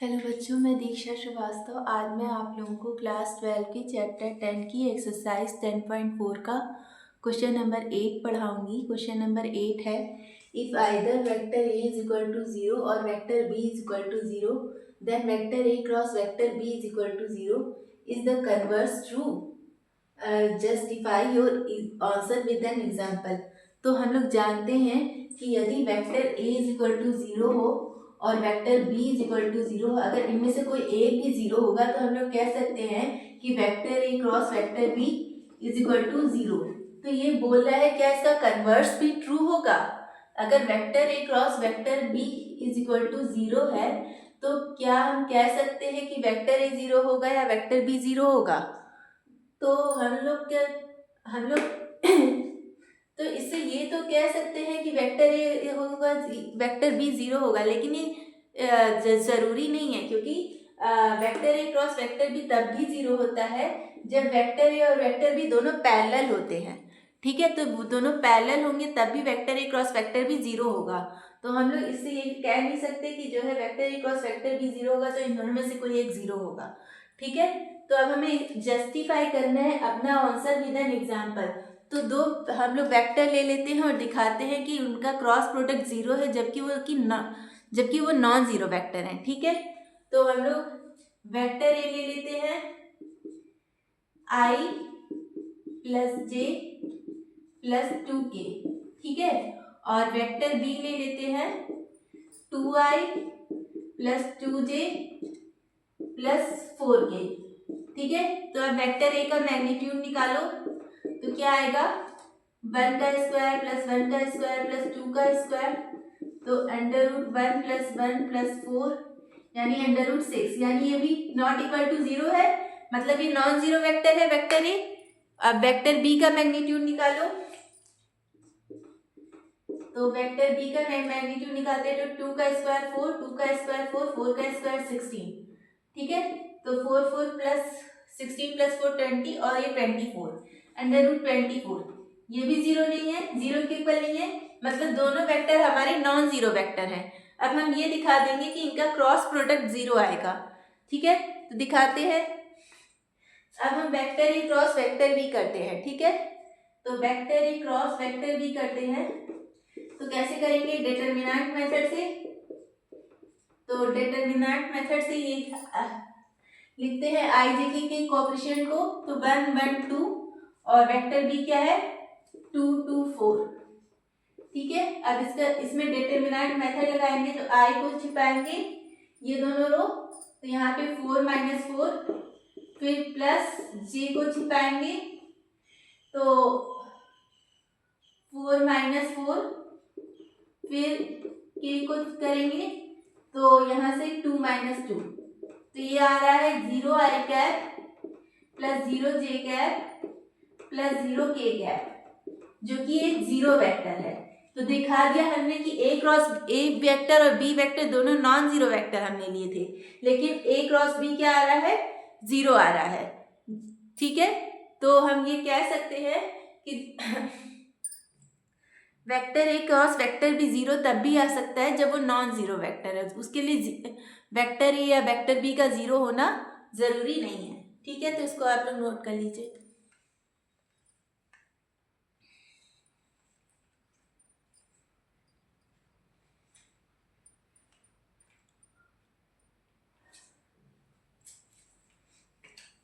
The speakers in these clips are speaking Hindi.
हेलो बच्चों, मैं दीक्षा श्रीवास्तव। आज मैं आप लोगों को क्लास 12 की चैप्टर 10 की एक्सरसाइज 10.4 का क्वेश्चन नंबर 8 पढ़ाऊंगी। क्वेश्चन नंबर 8 है, if either vector A is equal to 0 और vector B is equal to 0, then vector A cross vector B is equal to 0 is the converse true. Justify your answer with an example. तो हम लोग जानते हैं कि यदि vector A is equal to 0 हो और vector B is equal to 0, अगर इनमें से कोई एक भी 0 होगा तो हम लोग कह सकते हैं कि vector A cross vector B is equal to 0। तो ये बोल रहा है क्या इसका कन्वर्स भी ट्रू होगा। अगर vector A cross vector B is equal to 0 है तो क्या हम कह सकते हैं कि वेक्टर ए 0 होगा या वेक्टर बी 0 होगा। तो हम लोग तो इससे ये तो कह सकते हैं कि वेक्टर ए होगा, वेक्टर बी 0 होगा, लेकिन ये जरूरी नहीं है, क्योंकि vector A cross vector B तब भी 0 होता है जब वेक्टर ए और वेक्टर बी दोनों पैरेलल होते हैं। ठीक है, तो दोनों पैरेलल होंगे तब भी vector A cross vector B 0 होगा। तो हम लोग इससे ये कह नहीं सकते कि जो है vector A cross vector B 0 होगा, तो इन दोनों में से कोई एक 0 होगा। ठीक है, तो अब हमें जस्टिफाई करना है अपना आंसर विद एन एग्जाम्पल। तो दो हम लोग वेक्टर ले लेते हैं और दिखाते हैं कि उनका क्रॉस प्रोडक्ट 0 है, जबकि वो नॉन जीरो वेक्टर हैं। ठीक है, तो हम लोग वेक्टर ए ले लेते हैं i plus J plus 2k। ठीक है, और वेक्टर बी ले लेते हैं 2i plus 2j plus 4k। ठीक है, तो अब वेक्टर ए का मैग्नीट्यूड निकालो तो क्या आएगा, 1 का स्क्वायर प्लस 1 का स्क्वायर प्लस 2 का स्क्वायर, तो √1 प्लस 1 प्लस 4 यानी √6, यानी ये भी नॉट इक्वल टू 0 है, मतलब ये नॉन जीरो वेक्टर है वेक्टर ए। अब वेक्टर बी का मैग्नीट्यूड निकालो, तो वेक्टर बी का मैग्नीट्यूड निकालते हैं तो 2 का स्क्वायर 4, 2 का स्क्वायर 4, 4 का स्क्वायर 16। ठीक है, तो 4 4 प्लस 16 प्लस 4 20 और ये 24 √24, ये भी 0 नहीं है, 0 के इक्वल नहीं है, मतलब दोनों वेक्टर हमारे नॉन जीरो वेक्टर हैं। अब हम ये दिखा देंगे कि इनका क्रॉस प्रोडक्ट 0 आएगा। ठीक है, तो दिखाते हैं। अब हम vector A cross vector B करते हैं। ठीक है, तो vector A cross vector B करते हैं तो कैसे करेंगे, डिटरमिनेंट मेथड से। तो डिटरमिनेंट मेथड से ये लिखते हैं आई जे के कोएफिशिएंट को, तो 1 1 2 और वेक्टर बी क्या है 2 2 4। ठीक है, अब इसमें डिटरमिनेंट मेथड लगाएंगे तो आई को छिपाएंगे ये दोनों रो, तो यहाँ पे 4 माइनस 4, फिर प्लस जे को छिपाएंगे तो 4 माइनस 4, फिर के को करेंगे तो यहाँ से 2 माइनस 2, तो ये आ रहा है 0 आई कैप प्लस 0 जे कैप प्लस 0 के कैप, जो कि एक 0 वेक्टर है। तो दिखा दिया हमने कि ए क्रॉस ए वेक्टर और बी वेक्टर दोनों नॉन जीरो वेक्टर हमने लिए थे, लेकिन ए क्रॉस बी क्या आ रहा है, 0 आ रहा है। ठीक है, तो हम ये कह सकते हैं कि vector A cross vector B 0 तब भी आ सकता है जब वो नॉन जीरो वेक्टर है, उसके लिए वेक्टर ए या वेक्टर बी का 0 होना जरूरी नहीं है। ठीक है, तो इसको आप लोग नोट कर लीजिए।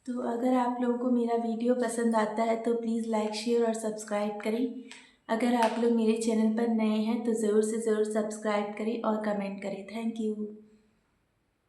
तो अगर आप लोगों को मेरा वीडियो पसंद आता है तो प्लीज़ लाइक शेयर और सब्सक्राइब करें। अगर आप लोग मेरे चैनल पर नए हैं तो ज़रूर से ज़रूर सब्सक्राइब करें और कमेंट करें। Thank you.